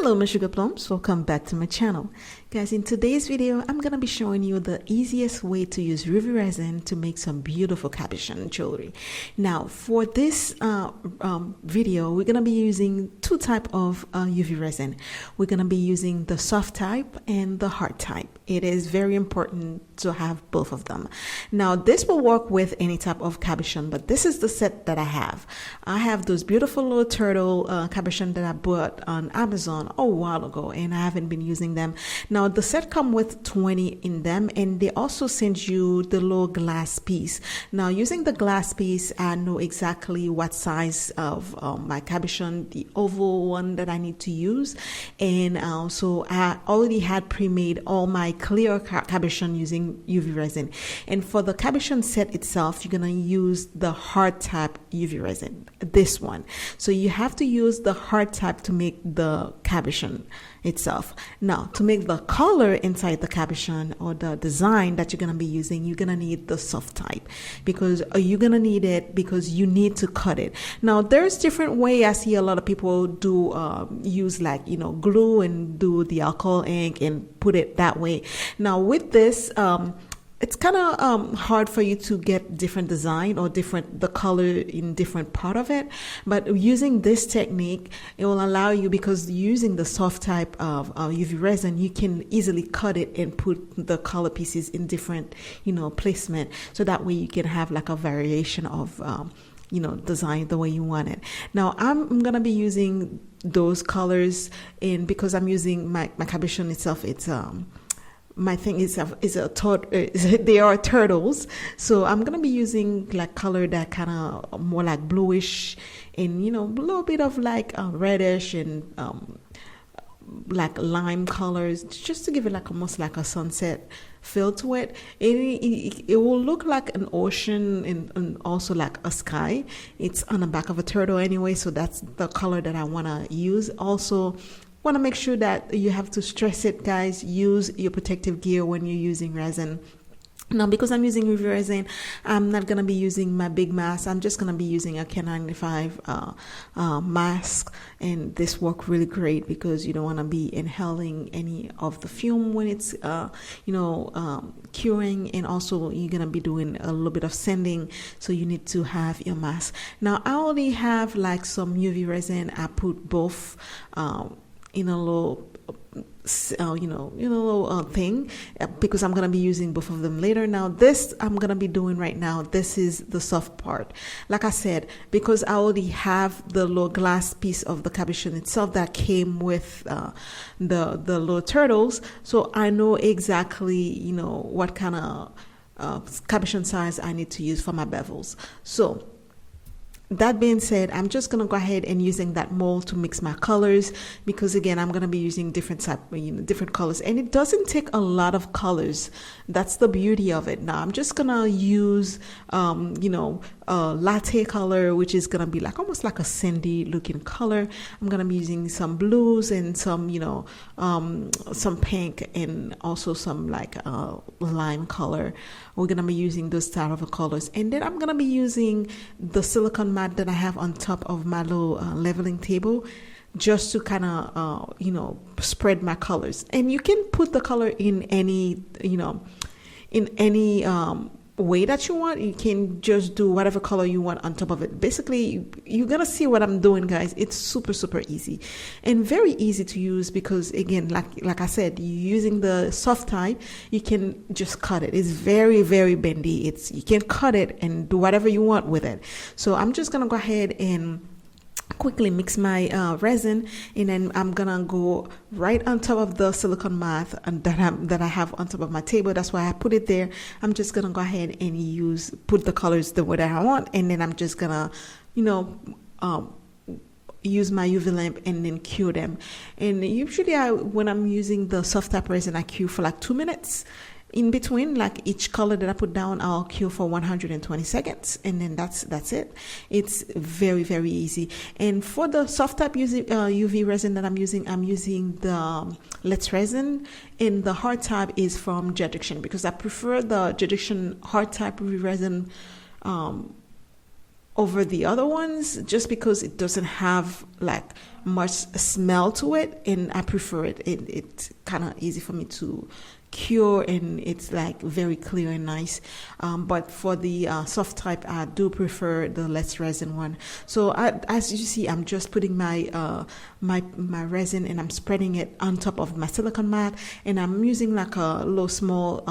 Hello my sugar plums, welcome back to my channel. Guys, in today's video I'm gonna be showing you the easiest way to use UV resin to make some beautiful cabochon jewelry. Now for this video we're gonna be using two type of UV resin. We're gonna be using the soft type and the hard type. It is very important to have both of them. Now this will work with any type of cabochon, but this is the set that I have. I have those beautiful little turtle cabochon that I bought on Amazon a while ago, and I haven't been using them. Now the set come with 20 in them, and they also send you the little glass piece. Now using the glass piece, I know exactly what size of my cabochon, the oval one that I need to use, and so I already had pre-made all my clear cabochon using UV resin. And for the cabochon set itself, you're gonna use the hard type UV resin, this one. So you have to use the hard type to make the cabochon itself. Now to make the color inside the cabochon or the design that you're gonna be using, you're gonna need the soft type, because you're gonna need it because you need to cut it. Now there's different way. I see a lot of people do use, like, you know, glue and do the alcohol ink and put it that way. Now with this it's kind of hard for you to get different design or the color in different part of it, but using this technique, it will allow you, because using the soft type of UV resin, you can easily cut it and put the color pieces in different, you know, placement, so that way you can have like a variation of you know, design the way you want it. Now I'm gonna be using those colors, and because I'm using my cabochon itself, it's my thing is they are turtles, so I'm gonna be using like color that kind of more like bluish, and, you know, a little bit of like reddish and like lime colors, just to give it like almost like a sunset feel to it. It will look like an ocean and also like a sky. It's on the back of a turtle anyway, so that's the color that I want to use. Also want to make sure that you have to stress it, guys, use your protective gear when you're using resin. Now because I'm using UV resin, I'm not going to be using my big mask. I'm just going to be using a K95 mask, and this works really great because you don't want to be inhaling any of the fume when it's you know, curing, and also you're going to be doing a little bit of sanding, so you need to have your mask. Now I already have like some UV resin. I put both in a little little thing, because I'm going to be using both of them later. Now this I'm going to be doing right now, this is the soft part. Like I said, because I already have the little glass piece of the cabochon itself that came with the little turtles, so I know exactly, you know, what kind of cabochon size I need to use for my bevels. So that being said, I'm just going to go ahead and using that mold to mix my colors, because again, I'm going to be using different type, you know, different colors, and it doesn't take a lot of colors. That's the beauty of it. Now I'm just going to use, you know, latte color, which is going to be like almost like a sandy looking color. I'm going to be using some blues and some, you know, some pink, and also some like lime color. We're going to be using those style of colors, and then I'm going to be using the silicone mat that I have on top of my little leveling table, just to kind of you know, spread my colors. And you can put the color in any, you know, in any way that you want. You can just do whatever color you want on top of it. Basically, you're gonna see what I'm doing, guys. It's super easy and very easy to use, because again, like I said, using the soft type, you can just cut it. It's very bendy. You can cut it and do whatever you want with it. So I'm just gonna go ahead and quickly mix my resin, and then I'm gonna go right on top of the silicone mat that I have on top of my table. That's why I put it there. I'm just gonna go ahead and put the colors the way that I want, and then I'm just gonna, you know, use my UV lamp and then cure them. And usually when I'm using the soft type resin, I cure for like 2 minutes. In between, like each color that I put down, I'll cure for 120 seconds, and then that's it. It's very easy. And for the soft type UV resin that I'm using the Let's resin, and the hard type is from Jeduction, because I prefer the Jeduction hard type UV resin over the other ones just because it doesn't have like much smell to it, and I prefer it. It's kind of easy for me to cure, and it's like very clear and nice. But for the soft type, I do prefer the less resin one. So as you see, I'm just putting my my resin, and I'm spreading it on top of my silicone mat, and I'm using like a little small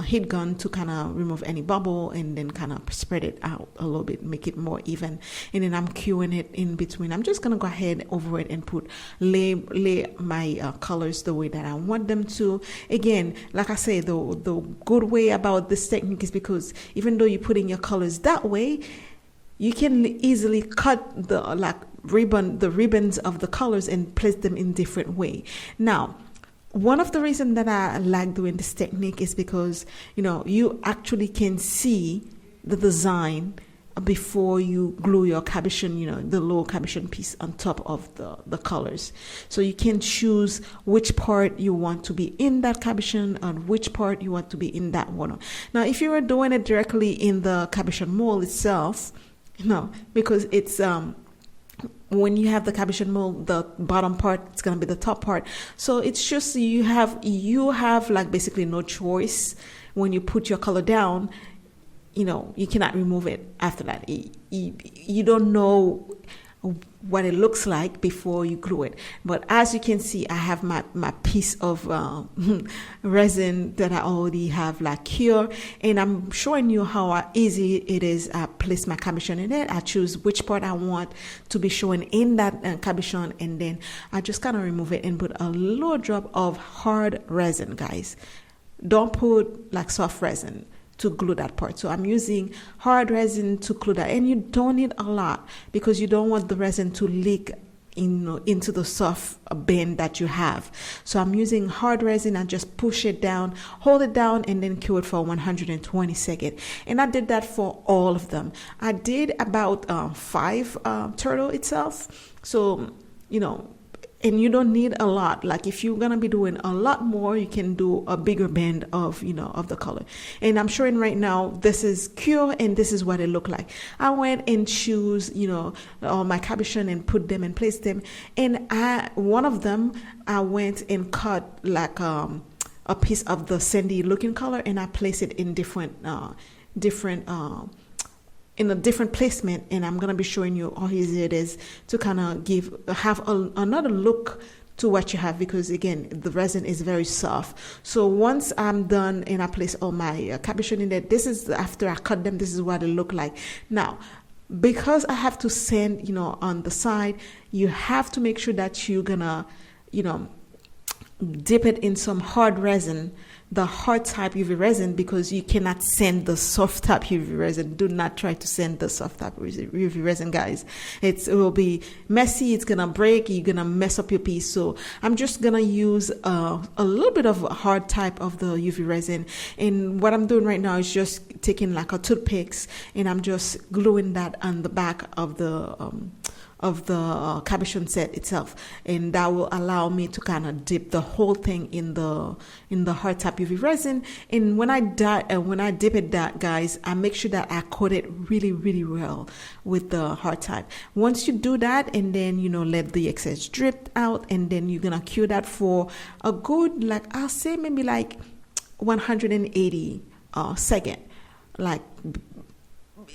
heat gun to kind of remove any bubble, and then kind of spread it out a little bit, make it more even, and then I'm curing it in between. I'm just gonna go ahead over it and lay my colors the way that I want them to. Again, like I say, the good way about this technique is because even though you're putting your colors that way, you can easily cut the ribbons of the colors and place them in different way. Now, one of the reasons that I like doing this technique is because, you know, you actually can see the design before you glue your cabochon, you know, the little cabochon piece on top of the colors. So you can choose which part you want to be in that cabochon and which part you want to be in that one. Now, if you were doing it directly in the cabochon mold itself, you know, because it's when you have the cabochon mold, the bottom part it's gonna be the top part. So it's just you have like basically no choice. When you put your color down, you know, you cannot remove it after that. You don't know what it looks like before you glue it. But as you can see, I have my piece of resin that I already have like cure, and I'm showing you how easy it is. I place my cabochon in it. I choose which part I want to be showing in that cabochon, and then I just kind of remove it and put a little drop of hard resin, guys. Don't put like soft resin to glue that part. So I'm using hard resin to glue that, and you don't need a lot because you don't want the resin to leak into the soft band that you have. So I'm using hard resin and just push it down, hold it down, and then cure it for 120 seconds. And I did that for all of them. I did about 5 turtle itself. So, you know, and you don't need a lot. Like if you're gonna be doing a lot more, you can do a bigger band of, you know, of the color. And I'm showing right now, this is cure, and this is what it looked like. I went and choose, you know, all my cabochon and put them and place them. And one of them, I went and cut like a piece of the sandy looking color, and I placed it in in a different placement, and I'm gonna be showing you how easy it is to kind of have another look to what you have, because again, the resin is very soft. So once I'm done and I place all my cabochon in there, this is after I cut them, this is what it look like. Now, because I have to sand, you know, on the side, you have to make sure that you're gonna, you know, dip it in some hard resin, the hard type UV resin, because you cannot sand the soft type UV resin. Do not try to sand the soft type UV resin, guys. It will be messy, it's gonna break, you're gonna mess up your piece. So I'm just gonna use a little bit of a hard type of the UV resin, and what I'm doing right now is just taking like a toothpicks, and I'm just gluing that on the back of the cabochon set itself, and that will allow me to kind of dip the whole thing in the hard type UV resin. And when I dip it, that guys, I make sure that I coat it really, really well with the hard type. Once you do that, and then, you know, let the excess drip out, and then you're gonna cure that for a good, like I'll say maybe like 180 second. Like,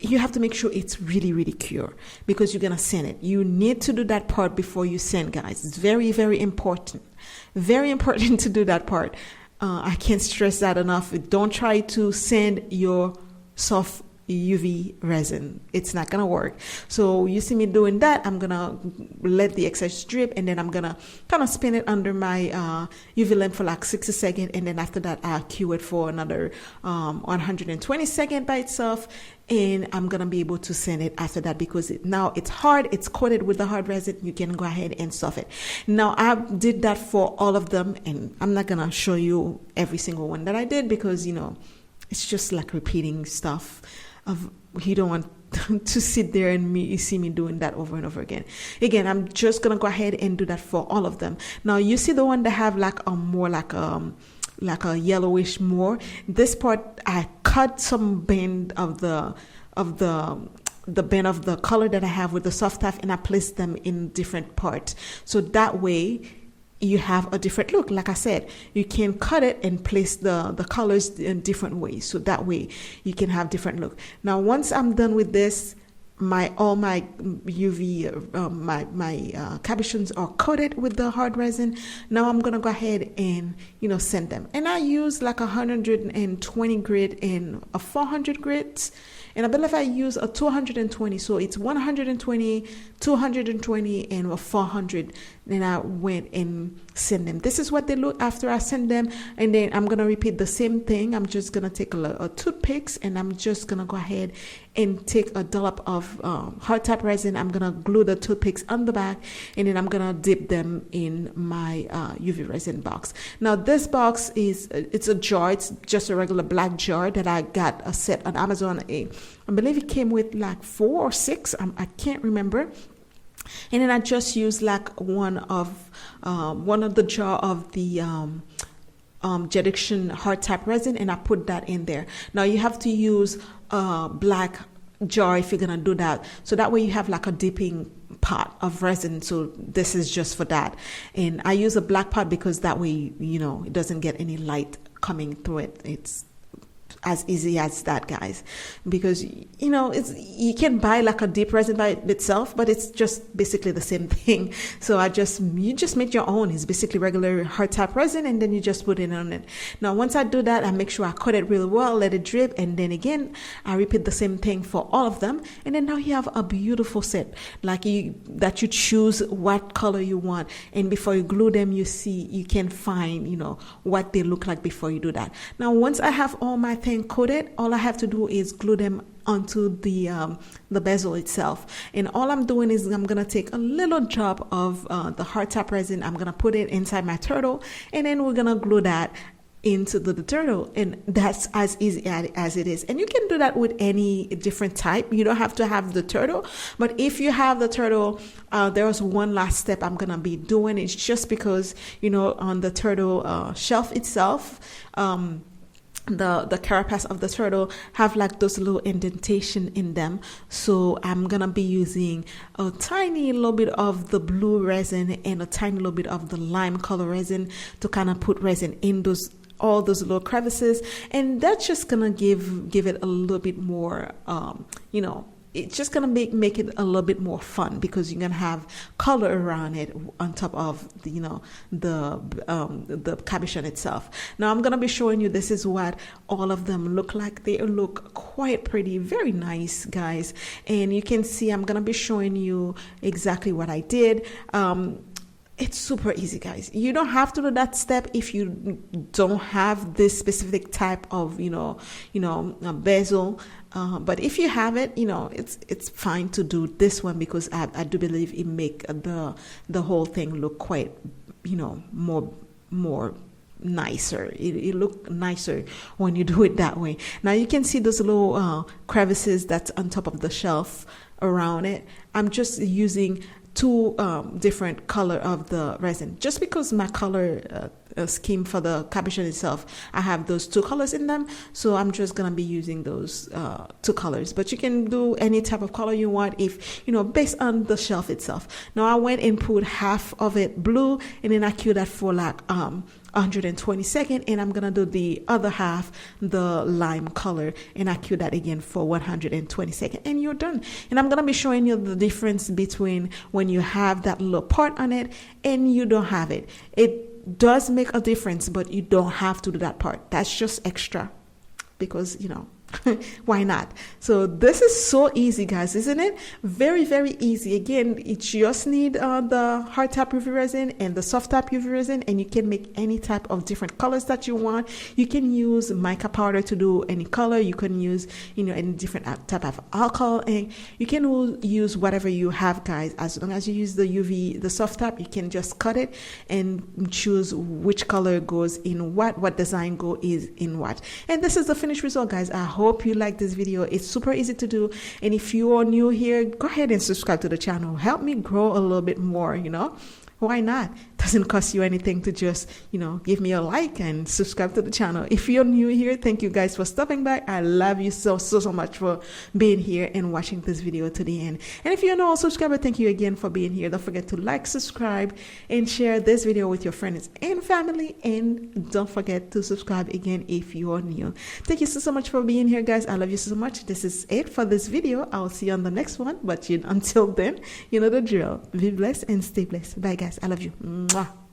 you have to make sure it's really, really cure, because you're gonna sand it. You need to do that part before you sand, guys. It's very, very important. Very important to do that part. I can't stress that enough. Don't try to sand your soft UV resin. It's not gonna work. So you see me doing that, I'm gonna let the excess drip, and then I'm gonna kind of spin it under my UV lamp for like 60 seconds, and then after that I'll cure it for another 120 seconds by itself, and I'm gonna be able to sand it after that, because now it's hard, it's coated with the hard resin. You can go ahead and stuff it. Now I did that for all of them, and I'm not gonna show you every single one that I did, because, you know, it's just like repeating stuff. You don't want to sit there and see me doing that over and over again. Again, I'm just gonna go ahead and do that for all of them. Now you see the one that have like a more like a yellowish more. This part I cut some band of the the band of the color that I have with the soft tap, and I place them in different parts. So that way you have a different look. Like I said, you can cut it and place the colors in different ways. So that way you can have different look. Now, once I'm done with this, all my UV cabochons are coated with the hard resin. Now I'm gonna go ahead and send them, and I use like 120 grit and a 400 grits, and I believe I use a 220, so it's 120, 220, and a 400. Then I went and send them. This is what they look after I send them, and then I'm gonna repeat the same thing. I'm just gonna take a toothpicks, and I'm just gonna go ahead and take a dollop of hard tap resin. I'm gonna glue the toothpicks on the back, and then I'm gonna dip them in my UV resin box. Now this box it's a jar. It's just a regular black jar that I got a set on Amazon. I believe it came with like 4 or 6. I can't remember. And then I just used like one of the jar of the Jeduction hard tap resin, and I put that in there. Now you have to use a black jar if you're gonna do that, so that way you have like a dipping pot of resin. So this is just for that, and I use a black pot because that way it doesn't get any light coming through it. It's as easy as that, guys, because you can buy like a deep resin by itself, but it's just basically the same thing. So you just make your own. It's basically regular hard tap resin, and then you just put it on it. Now once I do that, I make sure I cut it real well, let it drip, and then again I repeat the same thing for all of them. And then now you have a beautiful set, like you choose what color you want, and before you glue them, you can find what they look like before you do that. Now once I have all my things coated, all I have to do is glue them onto the bezel itself. And all I'm doing is I'm gonna take a little drop of the hard tap resin. I'm gonna put it inside my turtle, and then we're gonna glue that into the turtle, and that's as easy as it is. And you can do that with any different type. You don't have to have the turtle, but if you have the turtle, there's one last step I'm gonna be doing. It's just because on the turtle shelf itself, the carapace of the turtle have like those little indentation in them. So I'm gonna be using a tiny little bit of the blue resin and a tiny little bit of the lime color resin to kind of put resin in all those little crevices, and that's just gonna give it a little bit more it's just gonna make it a little bit more fun, because you're gonna have color around it on top of the cabochon itself. Now I'm gonna be showing you, this is what all of them look like. They look quite pretty, very nice, guys. And you can see I'm gonna be showing you exactly what I did. It's super easy, guys. You don't have to do that step if you don't have this specific type of bezel. But if you have it, it's fine to do this one, because I do believe it make the whole thing look quite more nicer. It look nicer when you do it that way. Now you can see those little crevices that's on top of the shelf around it. I'm just using 2 different color of the resin, just because my color scheme for the cabochon itself, I have those 2 colors in them, so I'm just gonna be using those 2 colors. But you can do any type of color you want, if based on the shelf itself. Now I went and put half of it blue, and then I queued that for like 120 seconds, and I'm gonna do the other half, the lime color, and I queue that again for 120 seconds, and you're done. And I'm gonna be showing you the difference between when you have that little part on it and you don't have it. It does make a difference, but you don't have to do that part. That's just extra, because why not? So this is so easy, guys, isn't it? Very, very easy. Again, you just need the hard tap UV resin and the soft tap UV resin, and you can make any type of different colors that you want. You can use mica powder to do any color. You can use any different type of alcohol, and you can use whatever you have, guys. As long as you use the soft tap, you can just cut it and choose which color goes in what design is in what. And this is the finished result, guys. I hope you like this video. It's super easy to do, and if you are new here, go ahead and subscribe to the channel. Help me grow a little bit more, Why not? Doesn't cost you anything to just, give me a like and subscribe to the channel. If you're new here, thank you guys for stopping by. I love you so much for being here and watching this video to the end. And if you're not a subscriber, thank you again for being here. Don't forget to like, subscribe, and share this video with your friends and family. And don't forget to subscribe again if you're new. Thank you so much for being here, guys. I love you so much. This is it for this video. I'll see you on the next one. But until then, you know the drill. Be blessed and stay blessed. Bye, guys. I love you. Mwah.